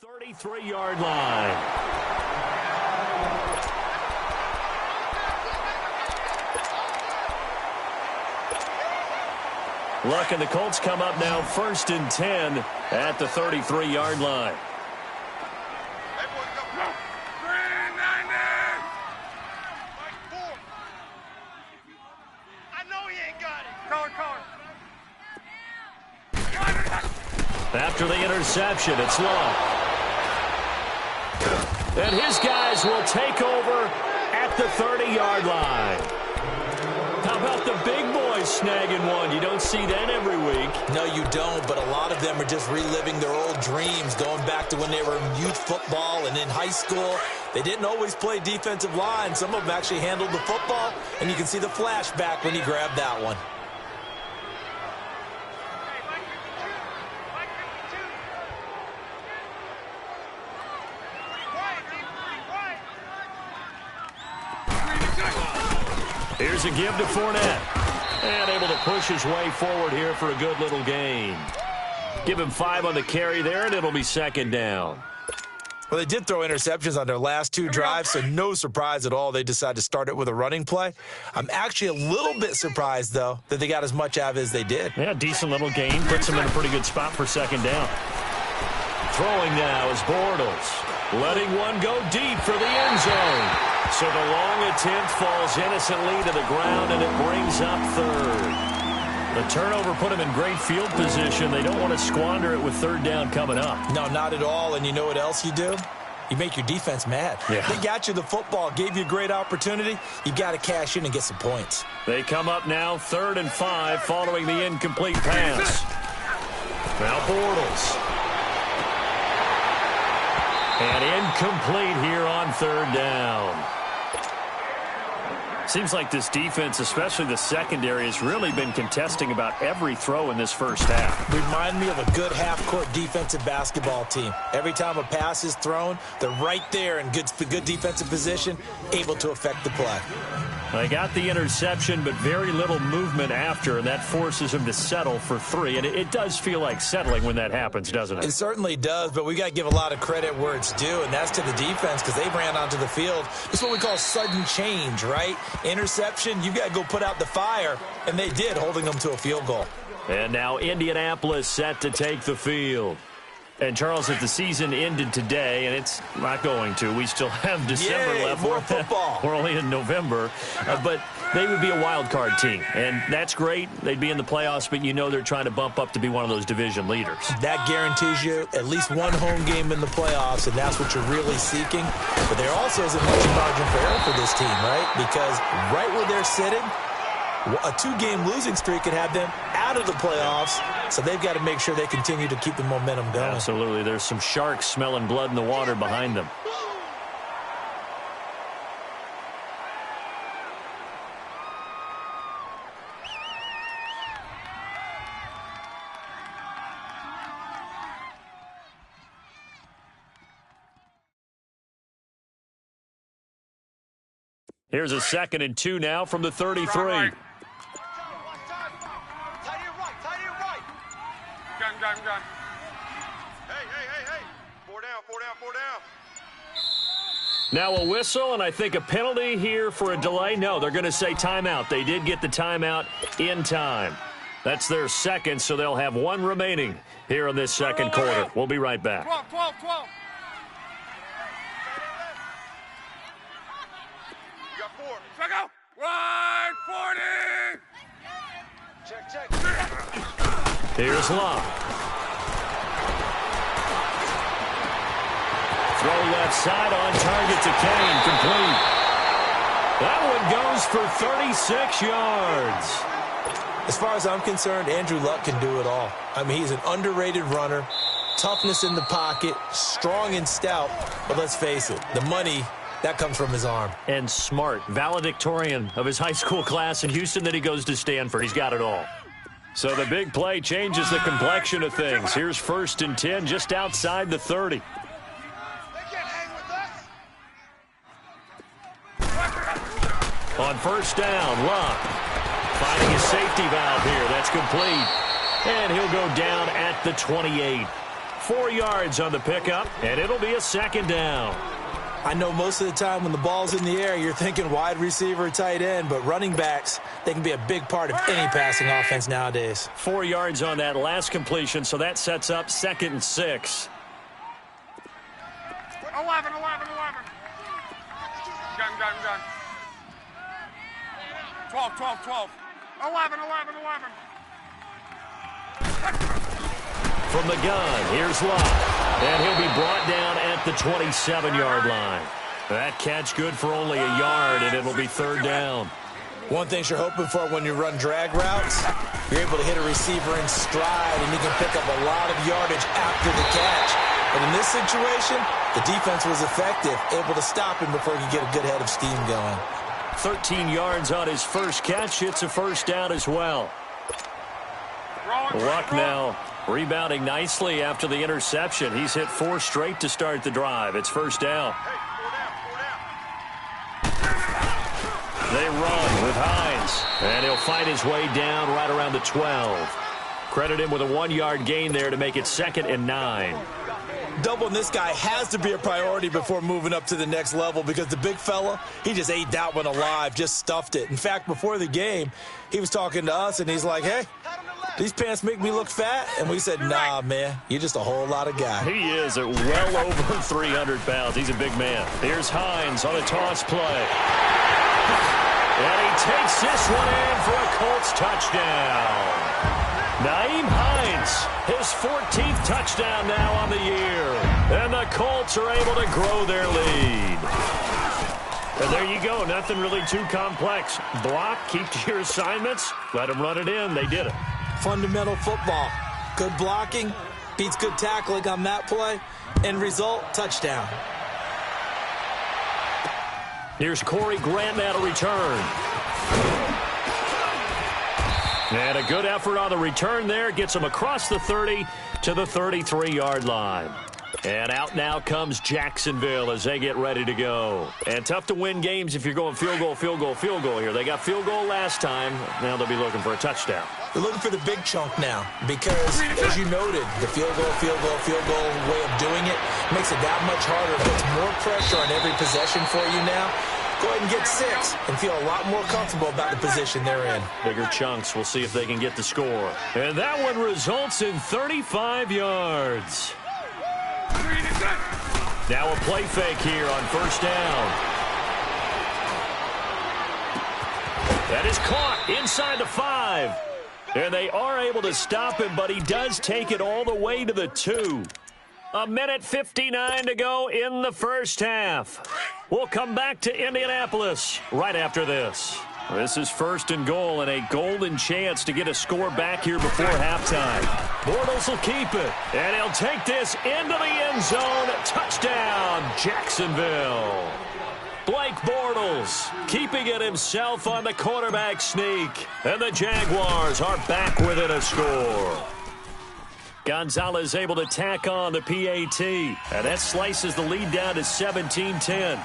33-yard line. Luck and the Colts come up now 1st and 10 at the 33-yard line. After the interception, it's Long. And his guys will take over at the 30-yard line. How about the big boys snagging one? You don't see that every week. No, you don't, but a lot of them are just reliving their old dreams, going back to when they were in youth football and in high school. They didn't always play defensive line. Some of them actually handled the football, and you can see the flashback when he grabbed that one. Here's a give to Fournette. And able to push his way forward here for a good little gain. Give him 5 on the carry there, and it'll be 2nd down. Well, they did throw interceptions on their last 2 drives, so no surprise at all they decided to start it with a running play. I'm actually a little bit surprised, though, that they got as much out of it as they did. Yeah, decent little gain. Puts them in a pretty good spot for 2nd down. Throwing now is Bortles. Letting one go deep for the end zone. So the long attempt falls innocently to the ground, and it brings up 3rd. The turnover put them in great field position. They don't want to squander it with 3rd down coming up. No, not at all. And you know what else you do? You make your defense mad. Yeah. They got you the football, gave you a great opportunity. You got to cash in and get some points. They come up now 3rd and 5 following the incomplete pass. Now Bortles. And incomplete here on 3rd down. Seems like this defense, especially the secondary, has really been contesting about every throw in this first half. Remind me of a good half-court defensive basketball team. Every time a pass is thrown, they're right there in good defensive position, able to affect the play. They got the interception, but very little movement after, and that forces him to settle for 3. And it does feel like settling when that happens, doesn't it? It certainly does, but we got to give a lot of credit where it's due, and that's to the defense because they ran onto the field. It's what we call sudden change, right? Interception, you got to go put out the fire, and they did, holding them to a field goal. And now Indianapolis set to take the field. And, Charles, if the season ended today, and it's not going to, we still have December left. More football. We're only in November. But they would be a wild card team. And that's great. They'd be in the playoffs, but you know they're trying to bump up to be one of those division leaders. That guarantees you at least one home game in the playoffs, and that's what you're really seeking. But there also isn't much margin for error for this team, right? Because right where they're sitting, a 2-game losing streak could have them out of the playoffs, so they've got to make sure they continue to keep the momentum going. Absolutely. There's some sharks smelling blood in the water behind them. Here's a 2nd and 2 now from the 33. Gun. Hey. 4 down. Now a whistle, and I think a penalty here for a delay. No, they're going to say timeout. They did get the timeout in time. That's their 2nd, so they'll have 1 remaining here in this 2nd quarter. We'll be right back. 12. You got 4. Check out. 140. Check. Here's Locke. Throw left side on target to Kane. Complete. That one goes for 36 yards. As far as I'm concerned, Andrew Luck can do it all. I mean, he's an underrated runner, toughness in the pocket, strong and stout. But let's face it, the money, that comes from his arm. And smart, valedictorian of his high school class in Houston. Then he goes to Stanford. He's got it all. So the big play changes the complexion of things. Here's 1st and 10 just outside the 30. On 1st down, Locke finding his safety valve here. That's complete. And he'll go down at the 28. 4 yards on the pickup, and it'll be a second down. I know most of the time when the ball's in the air, you're thinking wide receiver, tight end, but running backs, they can be a big part of any passing offense nowadays. 4 yards on that last completion, so that sets up 2nd and 6. 11. Gun. 12. 11. From the gun, here's Locke. And he'll be brought down at the 27-yard line. That catch good for only a yard, and it'll be 3rd down. One thing you're hoping for when you run drag routes, you're able to hit a receiver in stride, and you can pick up a lot of yardage after the catch. But in this situation, the defense was effective, able to stop him before he could get a good head of steam going. 13 yards on his first catch. It's a 1st down as well. Luck now rebounding nicely after the interception. He's hit 4 straight to start the drive. It's 1st down. They run with Hines, and he'll fight his way down right around the 12. Credit him with a 1-yard gain there to make it 2nd and 9. Doubling this guy has to be a priority before moving up to the next level because the big fella, he just ate that one alive, just stuffed it. In fact, before the game, he was talking to us, and he's like, hey, these pants make me look fat? And we said, nah, man, you're just a whole lot of guy. He is at well over 300 pounds. He's a big man. Here's Hines on a toss play. And he takes this one in for a Colts touchdown. Nyheim Hines, his 14th touchdown now on the year. And the Colts are able to grow their lead. And there you go. Nothing really too complex. Block, keep to your assignments, let them run it in. They did it. Fundamental football. Good blocking, beats good tackling on that play. End result, touchdown. Here's Corey Grant now to return. And a good effort on the return there. Gets him across the 30 to the 33-yard line. And out now comes Jacksonville as they get ready to go. And tough to win games if you're going field goal here. They got field goal last time. Now they'll be looking for a touchdown. They're looking for the big chunk now because, as you noted, the field goal way of doing it makes it that much harder. Puts more pressure on every possession for you now. Go ahead and get 6 and feel a lot more comfortable about the position they're in. Bigger chunks. We'll see if they can get the score. And that one results in 35 yards. Now a play fake here on 1st down. That is caught inside the 5. And they are able to stop him, but he does take it all the way to the 2. 1:59 to go in the first half. We'll come back to Indianapolis right after this. This is 1st and goal and a golden chance to get a score back here before halftime. Bortles will keep it, and he'll take this into the end zone. Touchdown, Jacksonville. Blake Bortles keeping it himself on the quarterback sneak. And the Jaguars are back within a score. Gonzalez able to tack on the PAT. And that slices the lead down to 17-10.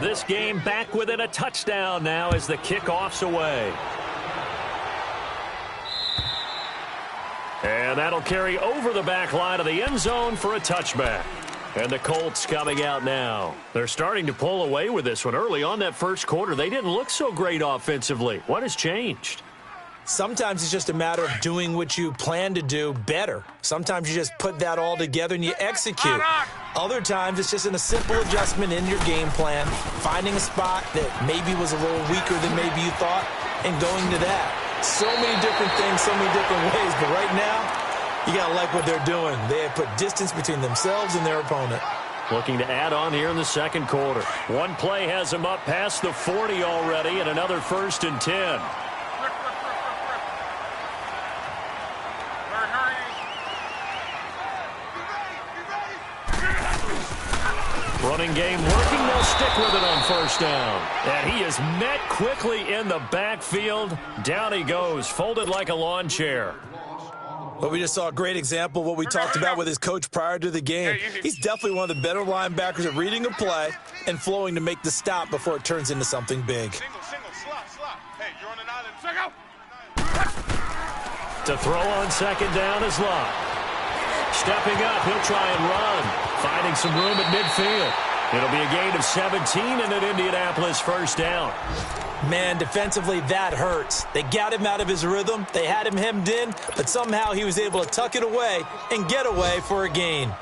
This game back within a touchdown now as the kickoff's away. And that'll carry over the back line of the end zone for a touchback. And the Colts coming out now. They're starting to pull away with this one. Early on that first quarter, they didn't look so great offensively. What has changed? Sometimes it's just a matter of doing what you plan to do better. Sometimes you just put that all together and you execute. Other times it's just in a simple adjustment in your game plan, finding a spot that maybe was a little weaker than maybe you thought, and going to that. So many different things, so many different ways, but right now, you got to like what they're doing. They have put distance between themselves and their opponent. Looking to add on here in the second quarter. One play has them up past the 40 already, and another 1st and 10. Running game working. They'll stick with it on 1st down. And he is met quickly in the backfield. Down he goes, folded like a lawn chair. Well, we just saw a great example of what we talked about with his coach prior to the game. He's definitely one of the better linebackers at reading a play and flowing to make the stop before it turns into something big. Single, slot. Hey, you're on an island. Check out. To throw on 2nd down is Locke. Stepping up, he'll try and run. Finding some room at midfield. It'll be a gain of 17 and an Indianapolis first down. Man, defensively, that hurts. They got him out of his rhythm. They had him hemmed in, but somehow he was able to tuck it away and get away for a gain.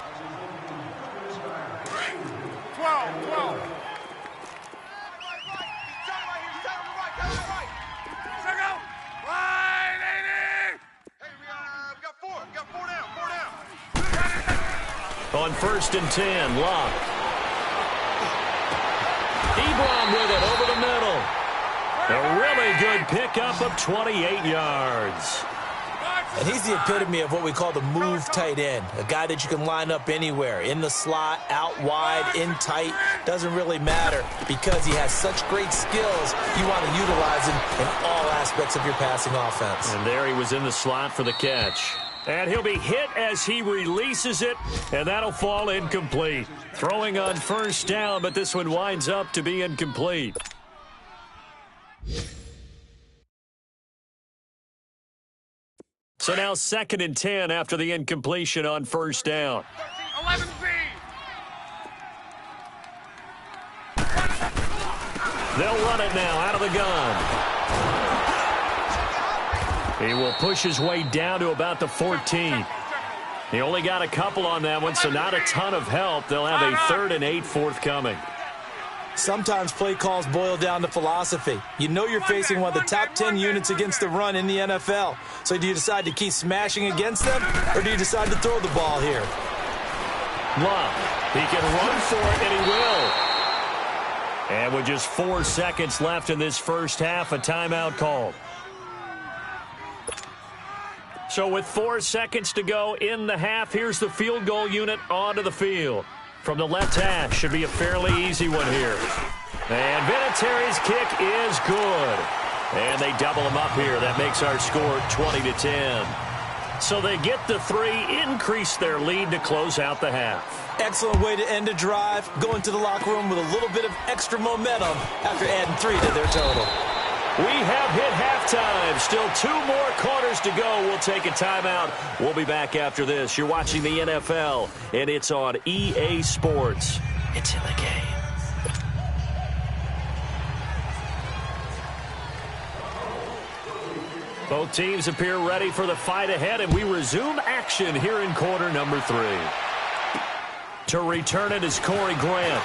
12. On 1st and 10, Locke. Ebron with it over the middle. A really good pickup of 28 yards. And he's the epitome of what we call the move tight end, a guy that you can line up anywhere, in the slot, out wide, in tight, doesn't really matter because he has such great skills. You want to utilize him in all aspects of your passing offense. And there he was in the slot for the catch. And he'll be hit as he releases it, and that'll fall incomplete. Throwing on 1st down, but this one winds up to be incomplete. So now 2nd and 10 after the incompletion on 1st down. 11B. They'll run it now out of the gun. He will push his way down to about the 14. He only got a couple on that one, so not a ton of help. They'll have a 3rd and 8 forthcoming. Sometimes play calls boil down to philosophy. You know you're facing one of the top 10 units against the run in the NFL. So do you decide to keep smashing against them, or do you decide to throw the ball here? Love, he can run for it, and he will. And with just 4 seconds left in this first half, a timeout called. So with 4 seconds to go in the half, here's the field goal unit onto the field. From the left hash, should be a fairly easy one here. And Vinatieri's kick is good. And they double him up here. That makes our score 20-10. So they get the 3, increase their lead to close out the half. Excellent way to end a drive. Go into the locker room with a little bit of extra momentum after adding 3 to their total. We have hit halftime. Still 2 more quarters to go. We'll take a timeout. We'll be back after this. You're watching the NFL, and it's on EA Sports. It's in the game. Both teams appear ready for the fight ahead, and we resume action here in quarter number 3. To return it is Corey Grant.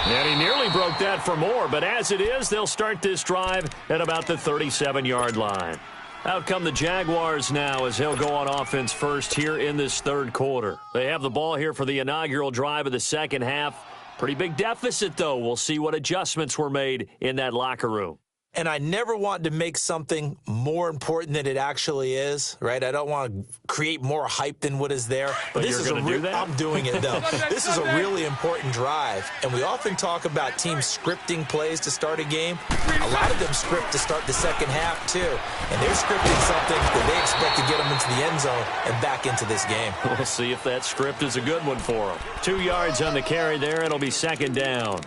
And he nearly broke that for more, but as it is, they'll start this drive at about the 37-yard line. Out come the Jaguars now as they'll go on offense first here in this 3rd quarter. They have the ball here for the inaugural drive of the second half. Pretty big deficit, though. We'll see what adjustments were made in that locker room. And I never want to make something more important than it actually is, right? I don't want to create more hype than what is there. But this you're going to do that? I'm doing it, though. This is a really important drive. And we often talk about teams scripting plays to start a game. A lot of them script to start the second half, too. And they're scripting something that they expect to get them into the end zone and back into this game. We'll see if that script is a good one for them. 2 yards on the carry there. It'll be 2nd down.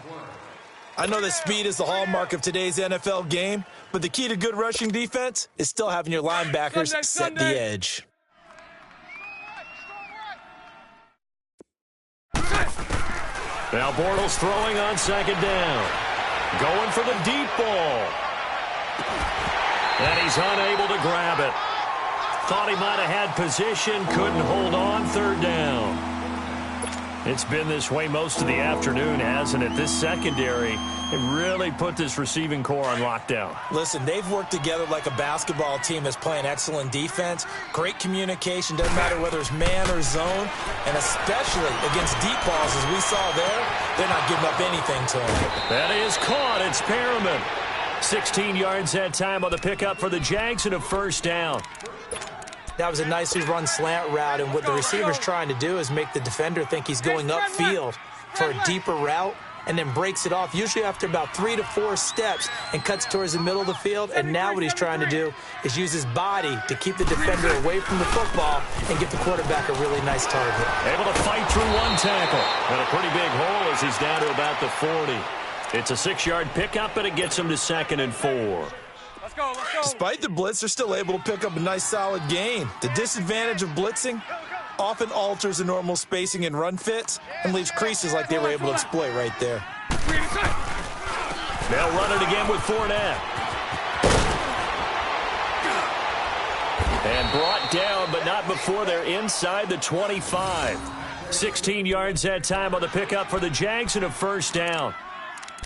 I know that speed is the hallmark of today's NFL game, but the key to good rushing defense is still having your linebackers set the edge. Now Bortles throwing on 2nd down. Going for the deep ball. And he's unable to grab it. Thought he might have had position, couldn't hold on. 3rd down. It's been this way most of the afternoon, hasn't it? This secondary, it really put this receiving core on lockdown. Listen, they've worked together like a basketball team that's playing excellent defense. Great communication, doesn't matter whether it's man or zone. And especially against deep balls, as we saw there, they're not giving up anything to them. That is caught. It's Perriman. 16 yards that time on the pickup for the Jags and a 1st down. That was a nicely run slant route, and what the receiver's trying to do is make the defender think he's going upfield for a deeper route and then breaks it off, usually after about 3 to 4 steps, and cuts towards the middle of the field. And now what he's trying to do is use his body to keep the defender away from the football and get the quarterback a really nice target. Able to fight through 1 tackle. And a pretty big hole as he's down to about the 40. It's a 6-yard pickup, and it gets him to 2nd and 4. go, let's go. Despite the blitz, they're still able to pick up a nice, solid gain. The disadvantage of blitzing often alters the normal spacing and run fits and leaves creases like they were able to exploit right there. They'll run it again with Fournette. And brought down, but not before they're inside the 25. 16 yards that time on the pickup for the Jags and a first down.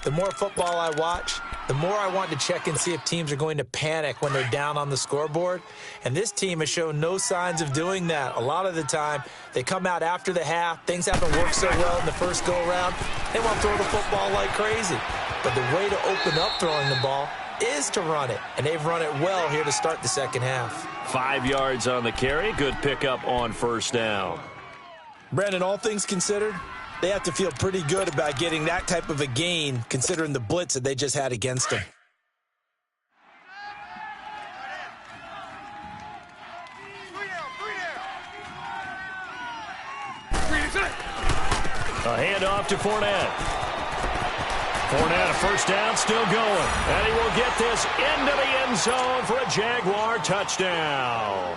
The more football I watch, the more I want to check and see if teams are going to panic when they're down on the scoreboard. And this team has shown no signs of doing that. A lot of the time, they come out after the half. Things haven't worked so well in the first go-around. They want to throw the football like crazy. But the way to open up throwing the ball is to run it. And they've run it well here to start the second half. 5 yards on the carry. Good pickup on first down. Brandon, all things considered, they have to feel pretty good about getting that type of a gain considering the blitz that they just had against them. A handoff to Fournette. Fournette, a first down, still going. And he will get this into the end zone for a Jaguar touchdown.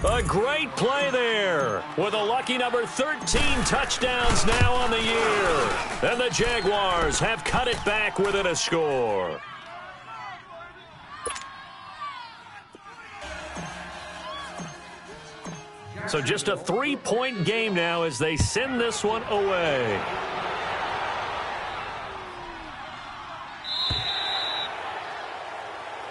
A great play there with a lucky number 13 touchdowns now on the year. And the Jaguars have cut it back within a score. So just a 3-point game now as they send this one away.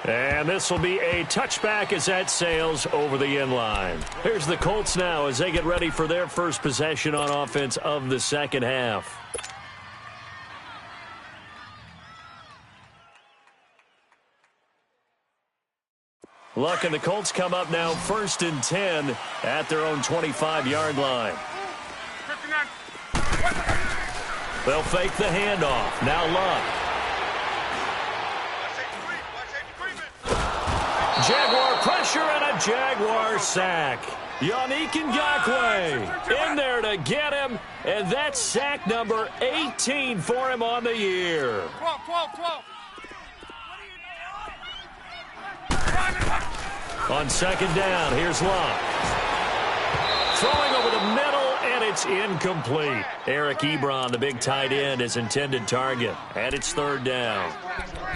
And this will be a touchback as that sails over the end line. Here's the Colts now as they get ready for their first possession on offense of the second half. Luck and the Colts come up now 1st and 10 at their own 25-yard line. They'll fake the handoff. Now Luck. Jaguar pressure and a Jaguar sack. Yannick Ngakoue in there to get him, and that's sack number 18 for him on the year. 12. On second down, here's Luck. Throwing over the middle, and it's incomplete. Eric Ebron, the big tight end, his intended target. And it's 3rd down.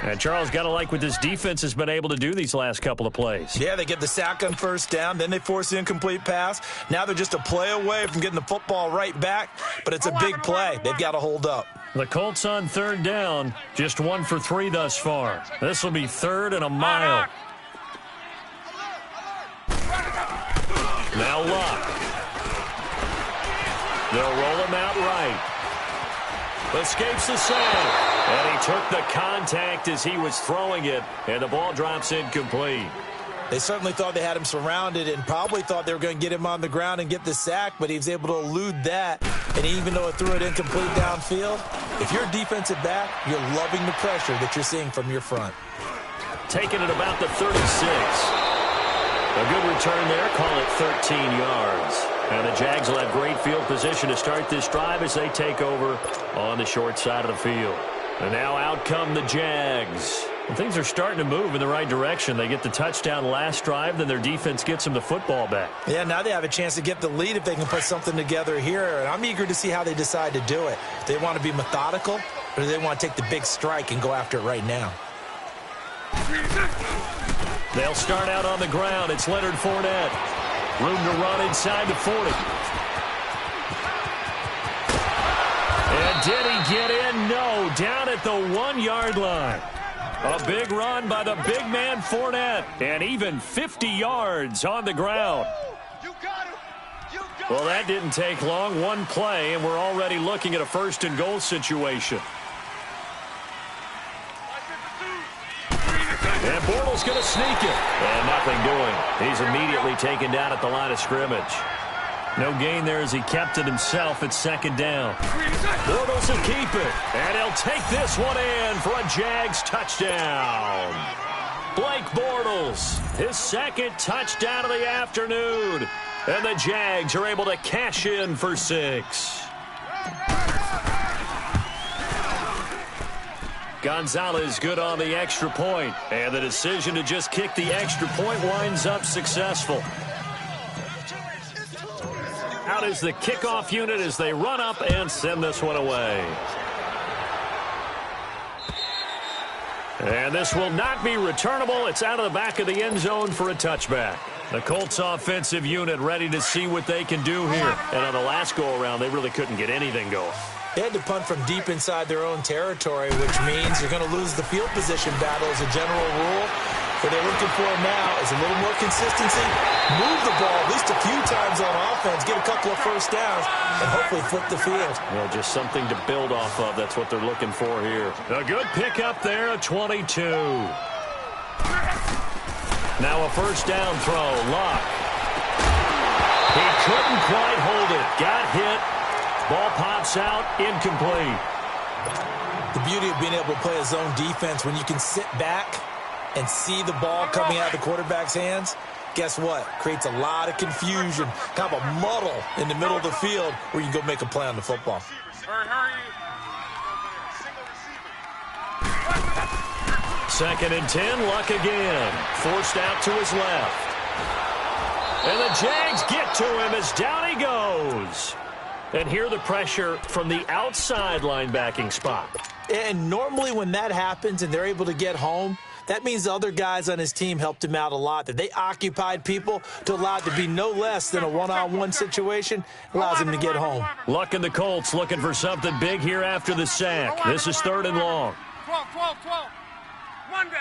And Charles, got to like what this defense has been able to do these last couple of plays. Yeah, they get the sack on first down, then they force the incomplete pass. Now they're just a play away from getting the football right back, but it's a big play. They've got to hold up. The Colts on 3rd down, just 1 for 3 thus far. This will be 3rd and a mile. Now Luck. They'll roll him out right. Escapes the sack. And he took the contact as he was throwing it, and the ball drops incomplete. They certainly thought they had him surrounded and probably thought they were going to get him on the ground and get the sack, but he was able to elude that. And even though it threw it incomplete downfield, if you're a defensive back, you're loving the pressure that you're seeing from your front. Taking it about the 36. A good return there, call it 13 yards. And the Jags will have great field position to start this drive as they take over on the short side of the field. And now out come the Jags. And things are starting to move in the right direction. They get the touchdown last drive, then their defense gets them the football back. Yeah, now they have a chance to get the lead if they can put something together here. And I'm eager to see how they decide to do it. Do they want to be methodical, or do they want to take the big strike and go after it right now? They'll start out on the ground. It's Leonard Fournette. Room to run inside the 40. And did he get in? No. Down at the 1-yard line. A big run by the big man Fournette. And even 50 yards on the ground. Well, that didn't take long. One play, and we're already looking at a 1st and goal situation. And Bortles going to sneak it. And nothing doing. He's immediately taken down at the line of scrimmage. No gain there as he kept it himself at 2nd down. Bortles will keep it. And he'll take this one in for a Jags touchdown. Blake Bortles, his 2nd touchdown of the afternoon. And the Jags are able to cash in for 6. Gonzalez good on the extra point. And the decision to just kick the extra point winds up successful. Out is the kickoff unit as they run up and send this one away. And this will not be returnable. It's out of the back of the end zone for a touchback. The Colts offensive unit ready to see what they can do here. And on the last go-around, they really couldn't get anything going. They had to punt from deep inside their own territory, which means you're going to lose the field position battle as a general rule. What they're looking for now is a little more consistency, move the ball at least a few times on offense, get a couple of first downs, and hopefully flip the field. Well, just something to build off of. That's what they're looking for here. A good pickup there, a 22. Now a first down throw, Luck. He couldn't quite hold it. Got hit. Ball pops out, incomplete. The beauty of being able to play a zone defense when you can sit back and see the ball coming out of the quarterback's hands, guess what? Creates a lot of confusion, kind of a muddle in the middle of the field where you can go make a play on the football. Second and 10, Luck again. Forced out to his left. And the Jags get to him as down he goes. And here the pressure from the outside linebacking spot. And normally when that happens and they're able to get home, that means the other guys on his team helped him out a lot, that they occupied people to allow it to be no less than a one-on-one situation, allows him to get home. Luck and the Colts looking for something big here after the sack. This is 3rd and long. 12. Monday.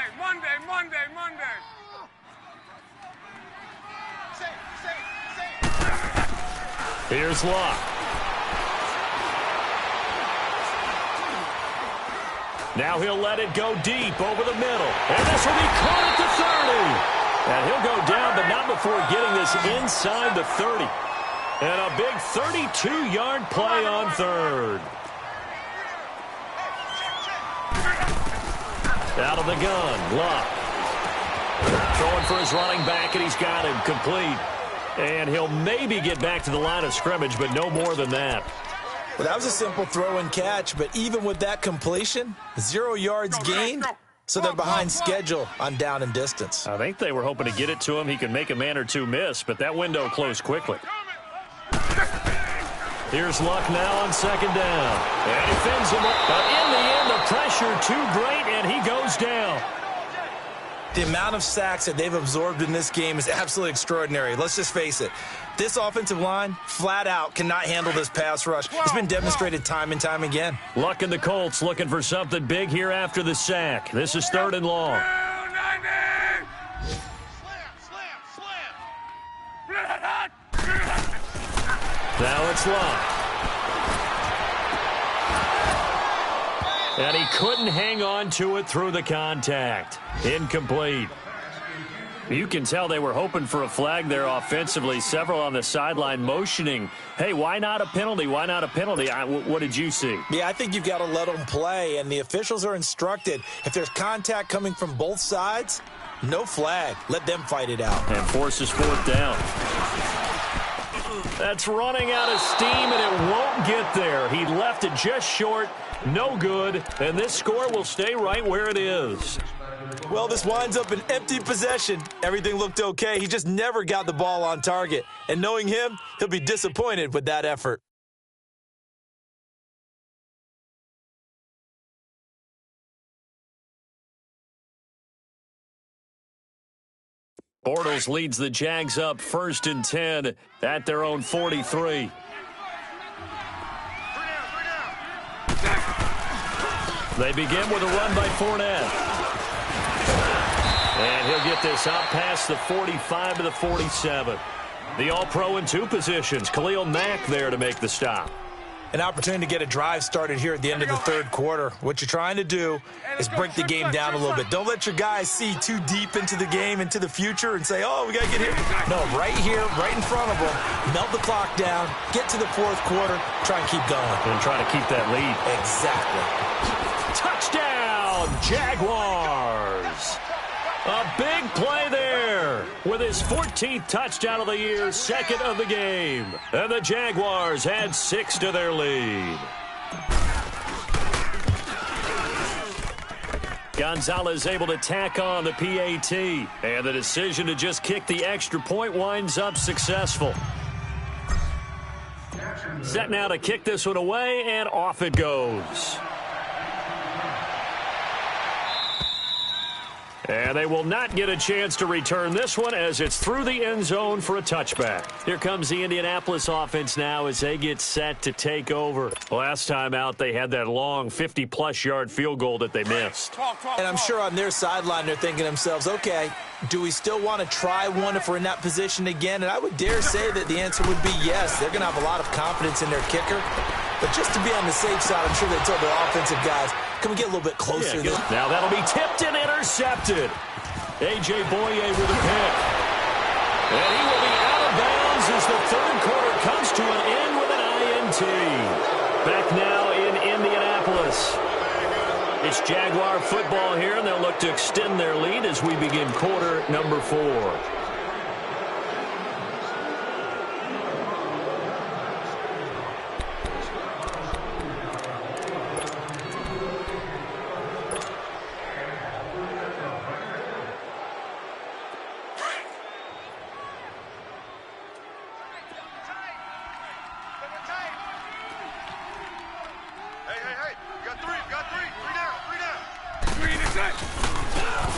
Here's Luck. Now he'll let it go deep over the middle. And this will be caught at the 30. And he'll go down, but not before getting this inside the 30. And a big 32-yard play on 3rd. Out of the gun, Luck. Throwing for his running back, and he's got him complete. And he'll maybe get back to the line of scrimmage, but no more than that. Well, that was a simple throw and catch, but even with that completion, 0 yards gained, so they're behind schedule on down and distance. I think they were hoping to get it to him. He could make a man or two miss, but that window closed quickly. Here's Luck now on 2nd down. And he fins him up. But in the end, the pressure too great, and he goes down. The amount of sacks that they've absorbed in this game is absolutely extraordinary. Let's just face it. This offensive line, flat out, cannot handle this pass rush. It's been demonstrated time and time again. Luck and the Colts looking for something big here after the sack. This is 3rd and long. Now it's Luck. And he couldn't hang on to it through the contact. Incomplete. You can tell they were hoping for a flag there offensively. Several on the sideline motioning, hey, why not a penalty? Why not a penalty? What did you see? Yeah, I think you've got to let them play, and the officials are instructed. If there's contact coming from both sides, no flag. Let them fight it out. And forces 4th down. That's running out of steam, and it won't get there. He left it just short. No good, and this score will stay right where it is. Well, this winds up an empty possession. Everything looked okay. He just never got the ball on target. And knowing him, he'll be disappointed with that effort. Bortles leads the Jags up 1st and 10 at their own 43. They begin with a run by Fournette. And he'll get this out past the 45 to the 47. The All-Pro in 2 positions. Khalil Mack there to make the stop. An opportunity to get a drive started here at the end of the 3rd quarter. What you're trying to do is break the game down a little bit. Don't let your guys see too deep into the game, into the future, and say, oh, we got to get here. No, right here, right in front of them, melt the clock down, get to the 4th quarter, try and keep going. And try to keep that lead. Exactly. Touchdown, Jaguars. A big play there with his 14th touchdown of the year, 2nd of the game. And the Jaguars add 6 to their lead. Gonzalez able to tack on the PAT. And the decision to just kick the extra point winds up successful. Set now to kick this one away, and off it goes. And they will not get a chance to return this one as it's through the end zone for a touchback. Here comes the Indianapolis offense now as they get set to take over. Last time out, they had that long 50-plus yard field goal that they missed. And I'm sure on their sideline they're thinking to themselves, okay, do we still want to try one if we're in that position again? And I would dare say that the answer would be yes. They're going to have a lot of confidence in their kicker. But just to be on the safe side, I'm sure they told their offensive guys, can we get a little bit closer? Yeah, now that'll be tipped and intercepted. A.J. Boye with a pick. And he will be out of bounds as the third quarter comes to an end with an INT. Back now in Indianapolis. It's Jaguar football here, and they'll look to extend their lead as we begin quarter number 4.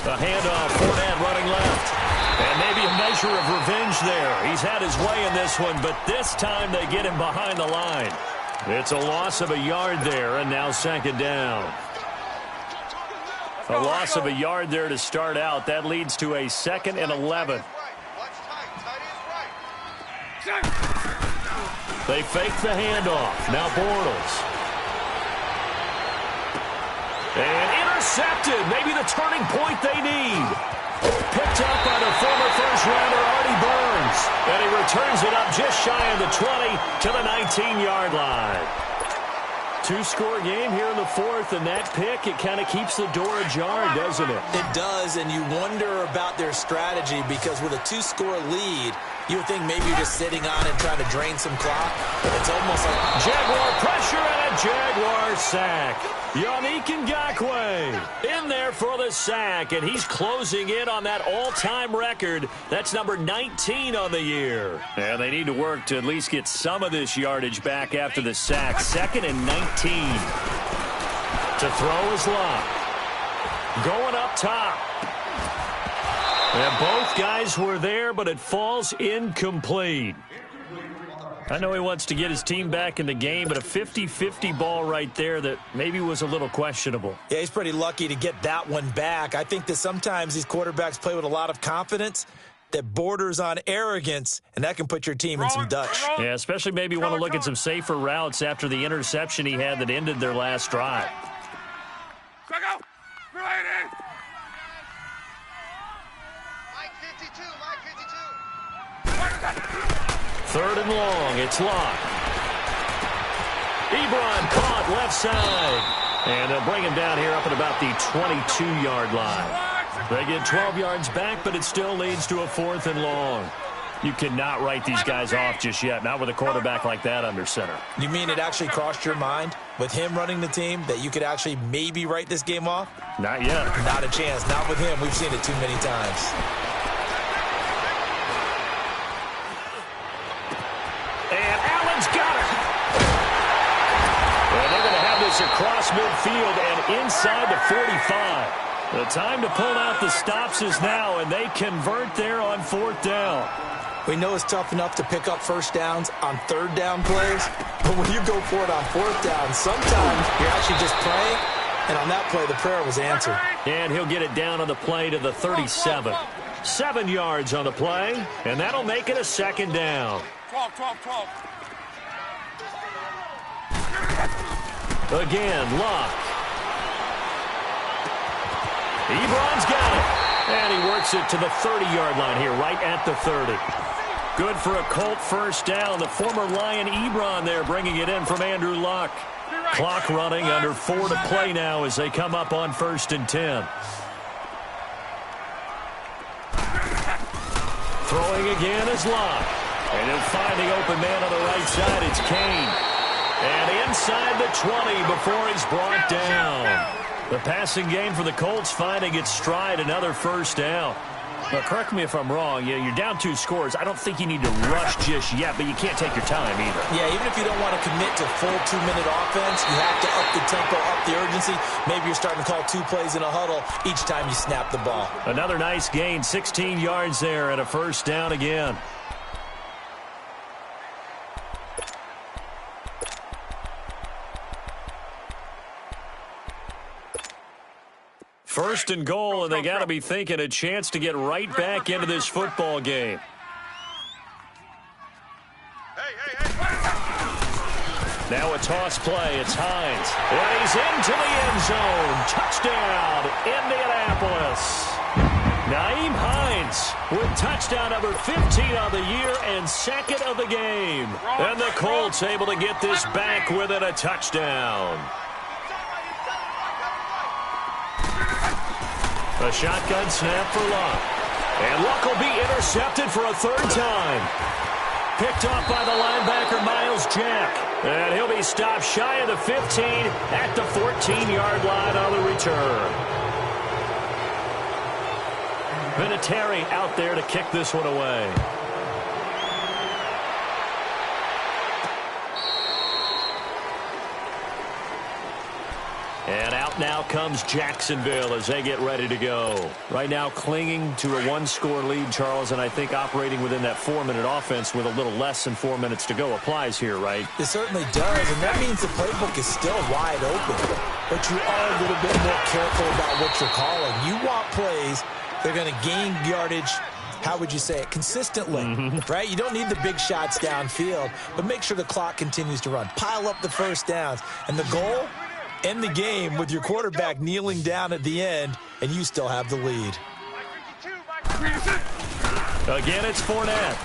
The handoff, Fournette running left. And maybe a measure of revenge there. He's had his way in this one, but this time they get him behind the line. It's a loss of a yard there, and now second down. A loss of a yard there to start out. That leads to a 2nd and 11. They fake the handoff. Now Bortles. And intercepted. Maybe the turning point they need. Picked up by the former first-rounder Artie Burns. And he returns it up just shy of the 20 to the 19-yard line. 2-score game here in the 4th, and that pick, it kind of keeps the door ajar, doesn't it? It does, and you wonder about their strategy because with a 2-score lead, you would think maybe you're just sitting on it trying to drain some clock. It's almost like Jaguar pressure and a Jaguar sack. Yannick Ngakoue in there for the sack, and he's closing in on that all-time record. That's number 19 on the year. And they need to work to at least get some of this yardage back after the sack. 2nd and 19. To throw is Locke. Going up top. And both guys were there, but it falls incomplete. I know he wants to get his team back in the game, but a 50-50 ball right there that maybe was a little questionable. Yeah, he's pretty lucky to get that one back. I think that sometimes these quarterbacks play with a lot of confidence that borders on arrogance, and that can put your team in some Dutch. Yeah, especially maybe want to look at some safer routes after the interception he had that ended their last drive. Third and long, it's Locke. Ebron caught left side. And they'll bring him down here up at about the 22-yard line. They get 12 yards back, but it still leads to a 4th and long. You cannot write these guys off just yet, not with a quarterback like that under center. You mean it actually crossed your mind with him running the team that you could actually maybe write this game off? Not yet. Not a chance. Not with him. We've seen it too many times. And Allen's got it. And they're going to have this across midfield and inside the 45. The time to pull out the stops is now, and they convert there on 4th down. We know it's tough enough to pick up first downs on 3rd down plays, but when you go for it on 4th down, sometimes you're actually just praying, and on that play, the prayer was answered. And he'll get it down on the play to the 37. 7 yards on the play, and that'll make it a 2nd down. 12. Again, Locke. Ebron's got it. And he works it to the 30-yard line here, right at the 30. Good for a Colt first down. The former Lion Ebron there bringing it in from Andrew Luck. Clock running, under 4 to play now as they come up on 1st and 10. Throwing again is Luck. And he'll find the open man on the right side. It's Kane. And inside the 20 before he's brought down. The passing game for the Colts finding its stride, another first down. Now, correct me if I'm wrong. You're down 2 scores. I don't think you need to rush just yet, but you can't take your time either. Yeah, even if you don't want to commit to full 2-minute offense, you have to up the tempo, up the urgency. Maybe you're starting to call 2 plays in a huddle each time you snap the ball. Another nice gain, 16 yards there, and a first down again. First and goal, and they got to be thinking a chance to get right back into this football game. Now a toss play. It's Hines. And he's into the end zone. Touchdown, Indianapolis. Nyheim Hines with touchdown number 15 on the year and 2nd of the game. And the Colts able to get this back within a touchdown. A shotgun snap for Luck. And Luck will be intercepted for a 3rd time. Picked off by the linebacker, Miles Jack. And he'll be stopped shy of the 15 at the 14-yard line on the return. Vinatieri out there to kick this one away. And out now comes Jacksonville as they get ready to go. Right now clinging to a 1-score lead, Charles, and I think operating within that 4-minute offense with a little less than 4 minutes to go applies here, right? It certainly does, and that means the playbook is still wide open. But you are a little bit more careful about what you're calling. You want plays that are going to gain yardage, how would you say it, consistently, right? You don't need the big shots downfield, but make sure the clock continues to run. Pile up the first downs. And the goal? End the game with your quarterback kneeling down at the end, and you still have the lead. Again, it's Fournette.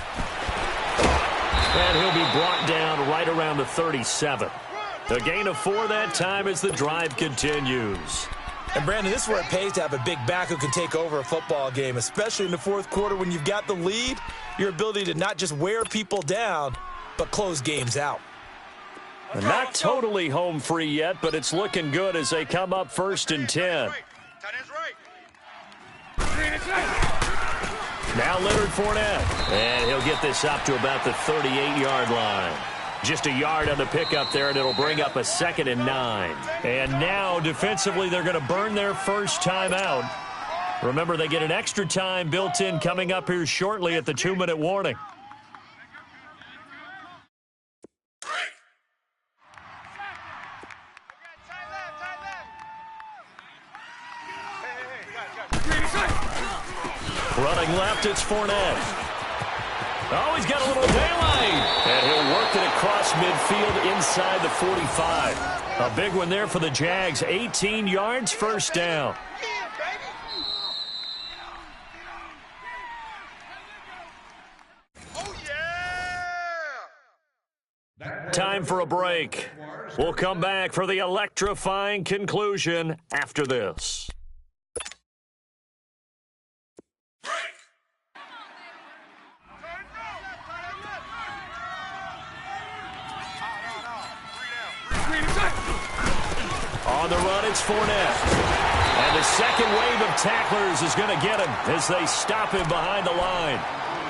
And he'll be brought down right around the 37. A gain of 4 that time as the drive continues. And, Brandon, this is where it pays to have a big back who can take over a football game, especially in the 4th quarter when you've got the lead, your ability to not just wear people down, but close games out. Not totally home free yet, but it's looking good as they come up 1st and 10. Now Leonard Fournette. And he'll get this up to about the 38-yard line. Just a yard on the pickup there, and it'll bring up a 2nd and 9. And now, defensively, they're going to burn their first time out. Remember, they get an extra time built in coming up here shortly at the 2-minute warning. Running left, it's Fournette. Oh, he's got a little daylight. And he'll work it across midfield inside the 45. A big one there for the Jags. 18 yards, first down. Time for a break. We'll come back for the electrifying conclusion after this. On the run, it's Fournette. And the second wave of tacklers is going to get him as they stop him behind the line.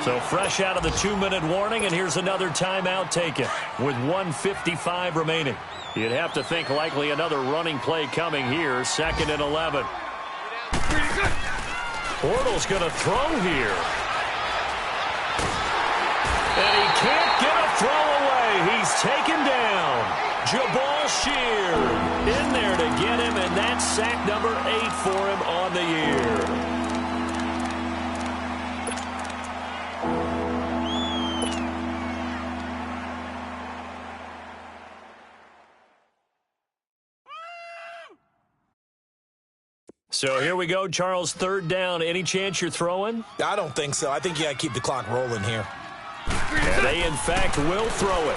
So fresh out of the 2-minute warning, and here's another timeout taken with 1:55 remaining. You'd have to think likely another running play coming here, 2nd and 11. Bortles going to throw here. And he can't get a throw away. He's taken down. Jabal Sheard in there to get him, and that's sack number 8 for him on the year. So here we go, Charles, 3rd down. Any chance you're throwing? I don't think so. I think you got to keep the clock rolling here. And they, in fact, will throw it.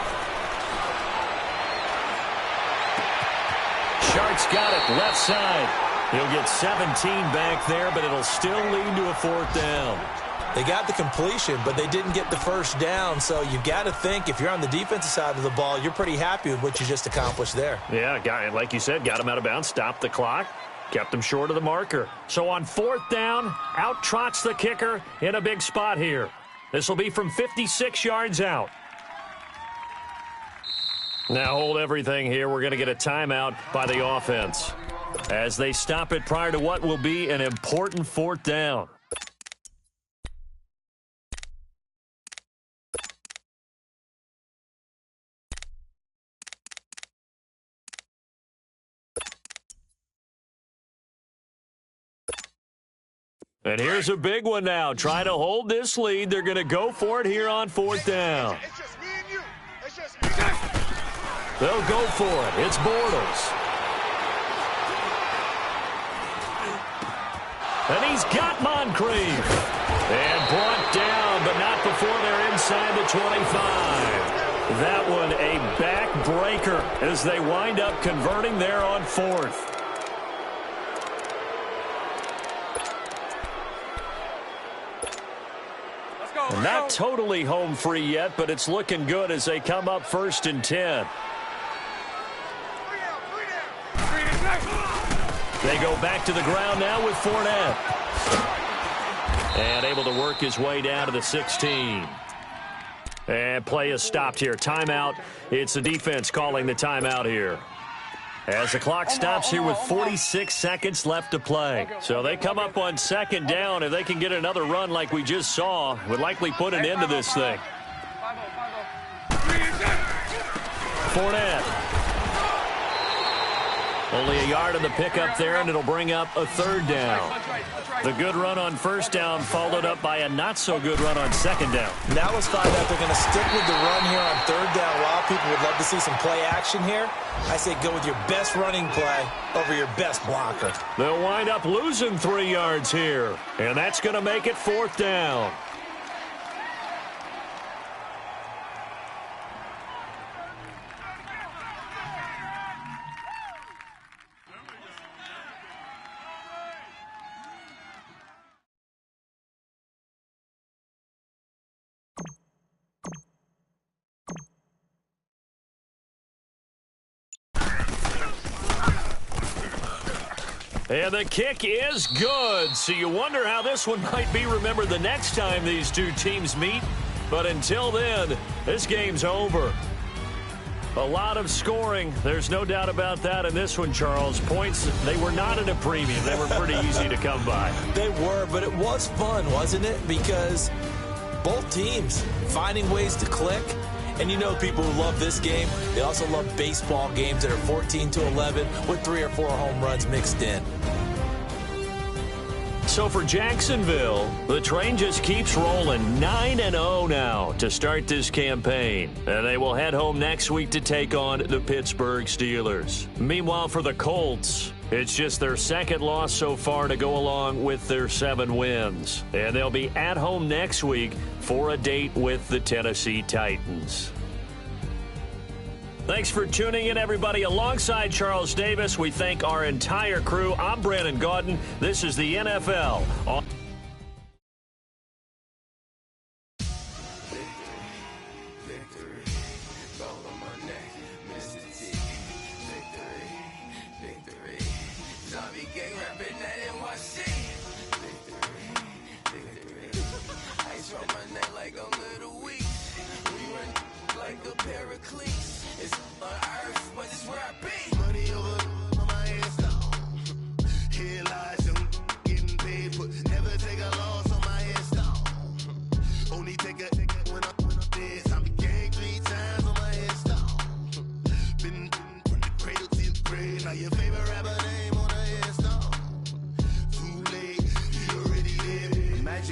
Shart's got it, left side. He'll get 17 back there, but it'll still lead to a 4th down. They got the completion, but they didn't get the first down, so you've got to think if you're on the defensive side of the ball, you're pretty happy with what you just accomplished there. Yeah, like you said, got him out of bounds, stopped the clock. Kept them short of the marker. So on 4th down, out trots the kicker in a big spot here. This will be from 56 yards out. Now hold everything here. We're going to get a timeout by the offense as they stop it prior to what will be an important 4th down. And here's a big one now. Trying to hold this lead. They're going to go for it here on 4th down. It's just me and you. It's just me and you. They'll go for it. It's Bortles. And he's got Moncrief. And brought down, but not before they're inside the 25. That one a backbreaker as they wind up converting there on 4th. And not totally home free yet, but it's looking good as they come up 1st and 10. They go back to the ground now with Fournette. And able to work his way down to the 16. And play is stopped here. Timeout. It's the defense calling the timeout here. As the clock stops here with 46 seconds left to play. So they come up on 2nd down. If they can get another run like we just saw, would likely put an end to this thing. Fournette. Only a yard on the pickup there, and it'll bring up a 3rd down. The good run on 1st down followed up by a not-so-good run on 2nd down. Now let's find out they're going to stick with the run here on 3rd down. A lot of people would love to see some play action here. I say go with your best running play over your best blocker. They'll wind up losing 3 yards here, and that's going to make it 4th down. And the kick is good. So you wonder how this one might be remembered the next time these two teams meet. But until then, this game's over. A lot of scoring. There's no doubt about that in this one, Charles. Points, they were not at a premium. They were pretty easy to come by. They were, but it was fun, wasn't it? Because both teams finding ways to click. And you know people who love this game, they also love baseball games that are 14-11 with 3 or 4 home runs mixed in. So for Jacksonville, the train just keeps rolling 9-0 now to start this campaign. And they will head home next week to take on the Pittsburgh Steelers. Meanwhile, for the Colts, it's just their 2nd loss so far to go along with their 7 wins. And they'll be at home next week for a date with the Tennessee Titans. Thanks for tuning in, everybody. Alongside Charles Davis, we thank our entire crew. I'm Brandon Gaudin. This is the NFL.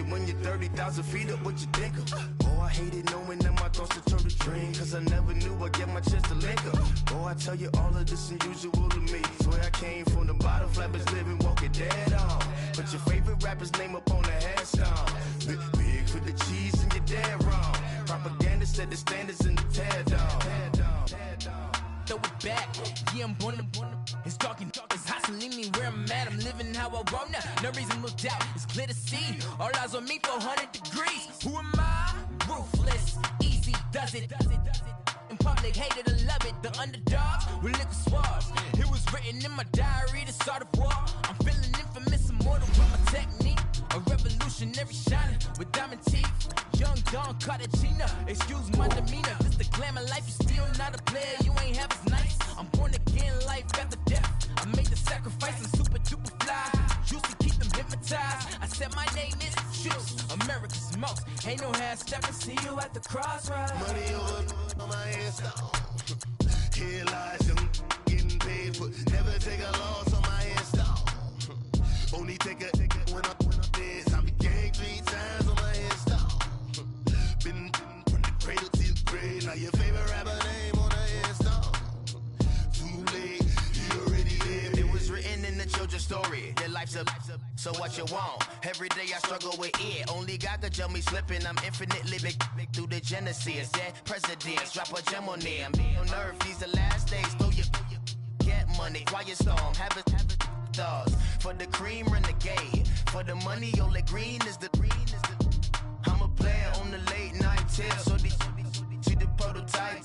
When you're 30,000 feet up, what you think of? Oh, I hated knowing that my thoughts would turn to dream, cause I never knew I'd get my chance to link up. Oh, I tell you all of this unusual to me. Swear I came from the bottom, flappers living, walking dead on. Put your favorite rapper's name up on the headstone. Big for the cheese and you're dead wrong. Propaganda set the standards in the tear down. Throw it back, yeah, I'm born to it's talking, it's hustling me where I'm at. I'm living how I want now. No reason to doubt, it's clear to see. All eyes on me, 400 degrees. Who am I? Ruthless, easy, does it. in public, hated or love it. The underdogs with liquor swabs. It was written in my diary, the start of war. I'm feeling infamous, immortal with my technique. A revolutionary shining with diamond teeth. Young Don Cartagena, excuse my demeanor. This the glamour life, you still not a player, you ain't half as nice. I'm born again, life after death. I made the sacrifice, I'm super duper fly. Used to keep them hypnotized. I said my name is Juice, America's most. Ain't no half stepping, see you at the crossroads. Money over on my head stop. Here lies young, getting paid for. Never take a loss on my head stop. Only take a when I'm dead. I be gang 3 times on my head stop. Been from the cradle to the grave. Now your favorite rapper name on the head stop. Too late, you already lived. It was written in the children's story. Their life's a so what you want? Every day I struggle with it. Only God could jump me slipping. I'm infinitely big through the genesis. Dead presidents, drop a gem on them. On earth, these the last days. Throw your get money. Quiet storm, have it stars. For the cream, renegade. For the money, only green is the. I'm a player on the late night tips. So these see the prototype.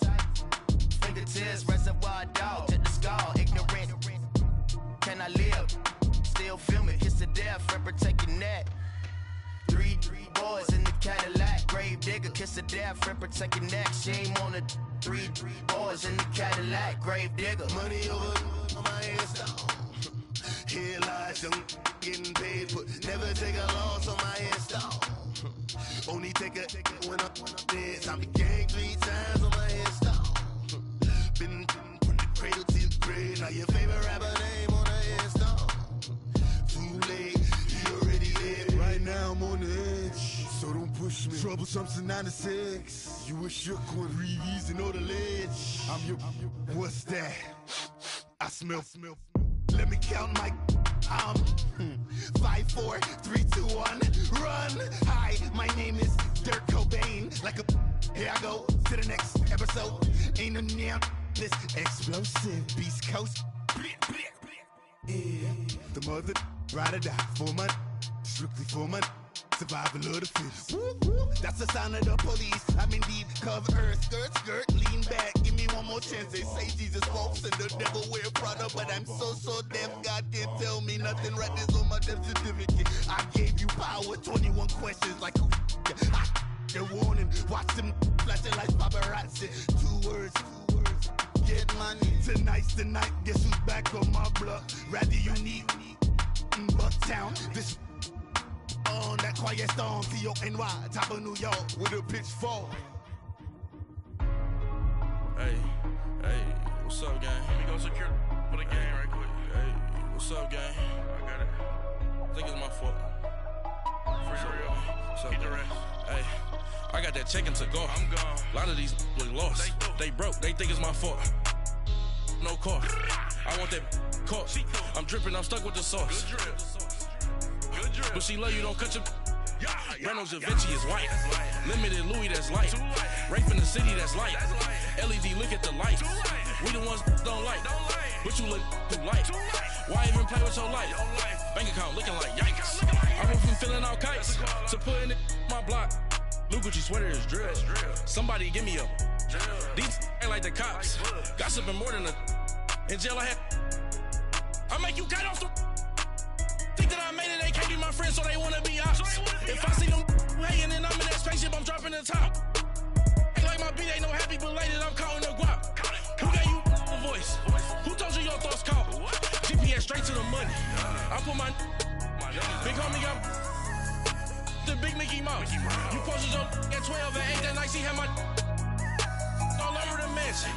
Fingertips, reservoir dog. To the skull, ignorant. Can I live? Still film it, kiss to death, friend protect your neck. 3 boys in the Cadillac, grave digger, kiss to death, friend protect your neck. Shame on the 3 boys in the Cadillac, grave digger. Money over on my head stop. Here lies young, getting paid for. Never take a loss on my head stop. Only take a when I'm dead. I be gang 3 times on my head stop. Been from the cradle to the grave. Now your favorite rapper name on the head stop. Too late, you already lived. Right now I'm on the edge, so don't push me. Troublesome to 9 to 6. You a shook one, breathe easy, know the ledge. I'm your, what's that? I smell. Let me count my 5, 4, 3, 2, 1, run. Hi, my name is Dirk Cobain. Like a, here I go to the next episode. Ain't no damn this explosive Beast Coast. Yeah, the mother ride or die for money, strictly for money. Survival of the fittest. That's the sign of the police. I'm indeed cover earth, skirt, lean back. Give me one more chance. They say Jesus walks and the devil wear Prada, but I'm so deaf. God can't tell me nothing. Right this on my death certificate. I gave you power. 21 questions like who? They're warning. Watch them flashing like paparazzi. 2 words. Get money. Tonight's the night. Guess who's back on my block? Rather you need Bucktown. This. On that quiet storm, T-O-N-Y, top of New York, with a pitchfork. Hey, what's up, gang? Let me go secure for the game right quick. Hey, what's up, gang? I got it. I think it's my fault. For real. What's up, the rest. Hey, I got that chicken to go. I'm gone. A lot of these look lost. They broke. They think it's my fault. No car. I want that caught. I'm dripping. I'm stuck with the sauce. Good drip. But she love you, don't cut your. Reynolds Da Vinci is white. Limited Louis, that's light. Rape in the city, that's light. LED, look at the lights. We the ones don't like. But you look too light. Why even play with your life? Bank account looking like yikes. I went from filling out kites to putting it my block. New Gucci sweater is drill. Somebody give me a. These ain't like the cops. Gossiping more than a. In jail I had. I make you cut off the. Think that I made it, they can't be my friends, so they wanna be ops. If I see them hating and I'm in that spaceship, I'm dropping the top. Ain't like my beat ain't no happy belated, I'm calling the guap. Who gave you a voice? Who told you your thoughts count? GPS straight to the money. I put my big homie got the big Mickey Mouse. You posted your at 12 and 8 that night, she had my all over the mansion.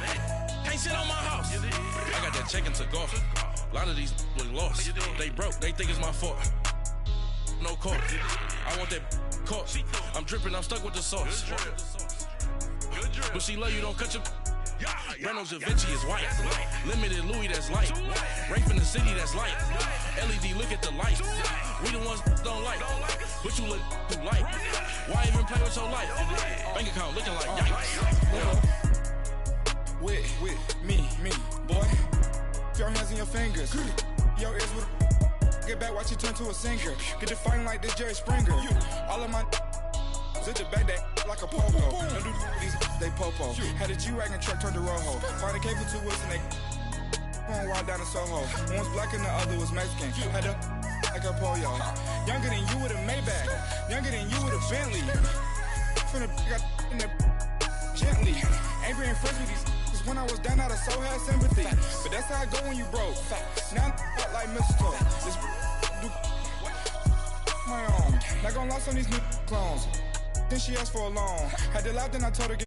Can't sit on my house. I got that check into golf. A lot of these look lost. They broke, they think it's my fault. No car. I want that caught. I'm dripping, I'm stuck with the sauce. But she love you, don't cut your. Reynolds Da Vinci is white. Limited Louis, that's light. Rape in the city, that's light. LED, look at the lights. We the ones don't like. But you look too light. Why even play with your life? Bank account looking like yikes. With me, boy. Your hands and your fingers. Your ears with get back, watch you turn to a singer. Get to fighting like this Jerry Springer. All of my zit the back that like a pogo. Don't do these they popo. Had a G-Wagon truck turned to Rojo. Find a K for 2 weeks and they going wild down in Soho. One was black and the other was Mexican. Had a like a pollo. Younger than you with a Maybach. Younger than you with a Bentley. From the got in the gently. Angry and friends with these. Cause when I was down, I so had sympathy. But that's how I go when you broke. Now I'm like mistletoe. This do my own. Not gonna lost on these new clones. Then she asked for a loan. Had to laugh, then I told her get